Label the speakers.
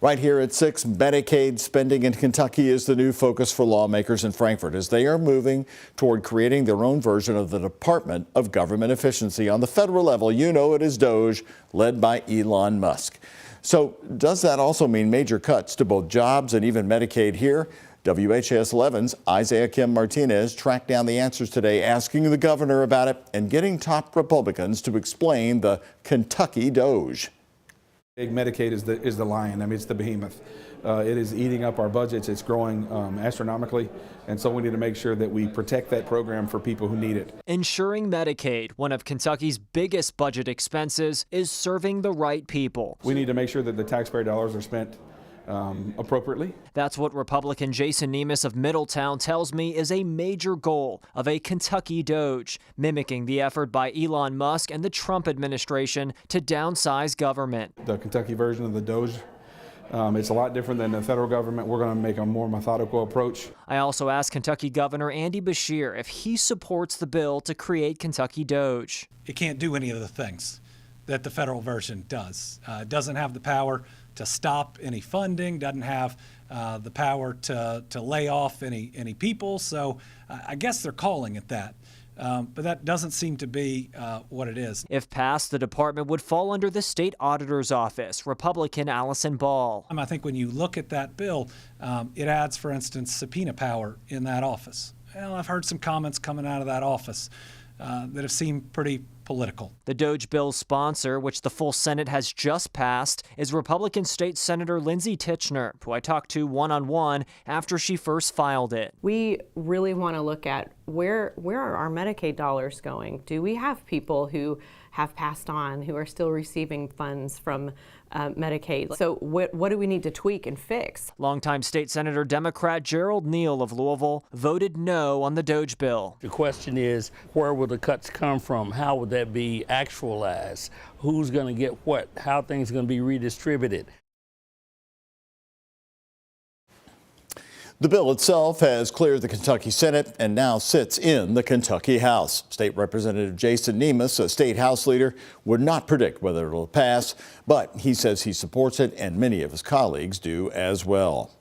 Speaker 1: Right here at 6, Medicaid spending in Kentucky is the new focus for lawmakers in Frankfort as they are moving toward creating their own version of the Department of Government Efficiency. On the federal level, you know it is DOGE, led by Elon Musk. So does that also mean major cuts to both jobs and even Medicaid here? WHAS 11's Isaiah Kim Martinez tracked down the answers today, asking the governor about it and getting top Republicans to explain the Kentucky DOGE.
Speaker 2: Medicaid is the lion. I mean, it's the behemoth. It is eating up our budgets. It's growing astronomically, and so we need to make sure that we protect that program for people who need it.
Speaker 3: Ensuring Medicaid, one of Kentucky's biggest budget expenses, is serving the right people.
Speaker 2: We need to make sure that the taxpayer dollars are spent appropriately.
Speaker 3: That's what Republican Jason Nemes of Middletown tells me is a major goal of a Kentucky DOGE, mimicking the effort by Elon Musk and the Trump administration to downsize government.
Speaker 2: The Kentucky version of the DOGE, it's a lot different than the federal government. We're going to make a more methodical approach.
Speaker 3: I also asked Kentucky Governor Andy Beshear if he supports the bill to create Kentucky DOGE.
Speaker 4: It can't do any of the things that the federal version does. It doesn't have the power to stop any funding, doesn't have the power to lay off any people. So I guess they're calling it that. But that doesn't seem to be what it is.
Speaker 3: If passed, the department would fall under the state auditor's office, Republican Allison Ball.
Speaker 4: I think when you look at that bill, it adds, for instance, subpoena power in that office. Well, I've heard some comments coming out of that office that have seemed pretty political.
Speaker 3: The DOGE bill's sponsor, which the full Senate has just passed, is Republican State Senator Lindsey Titchener, who I talked to one-on-one after she first filed it.
Speaker 5: We really want to look at where are our Medicaid dollars going? Do we have people who have passed on who are still receiving funds from Medicaid? So what do we need to tweak and fix?
Speaker 3: Longtime State Senator Democrat Gerald Neal of Louisville voted no on the DOGE bill.
Speaker 6: The question is, where will the cuts come from? How would that be actualized? Who's going to get what? How things are going to be redistributed?
Speaker 1: The bill itself has cleared the Kentucky Senate and now sits in the Kentucky House. State Representative Jason Nemes, a state House leader, would not predict whether it will pass, but he says he supports it and many of his colleagues do as well.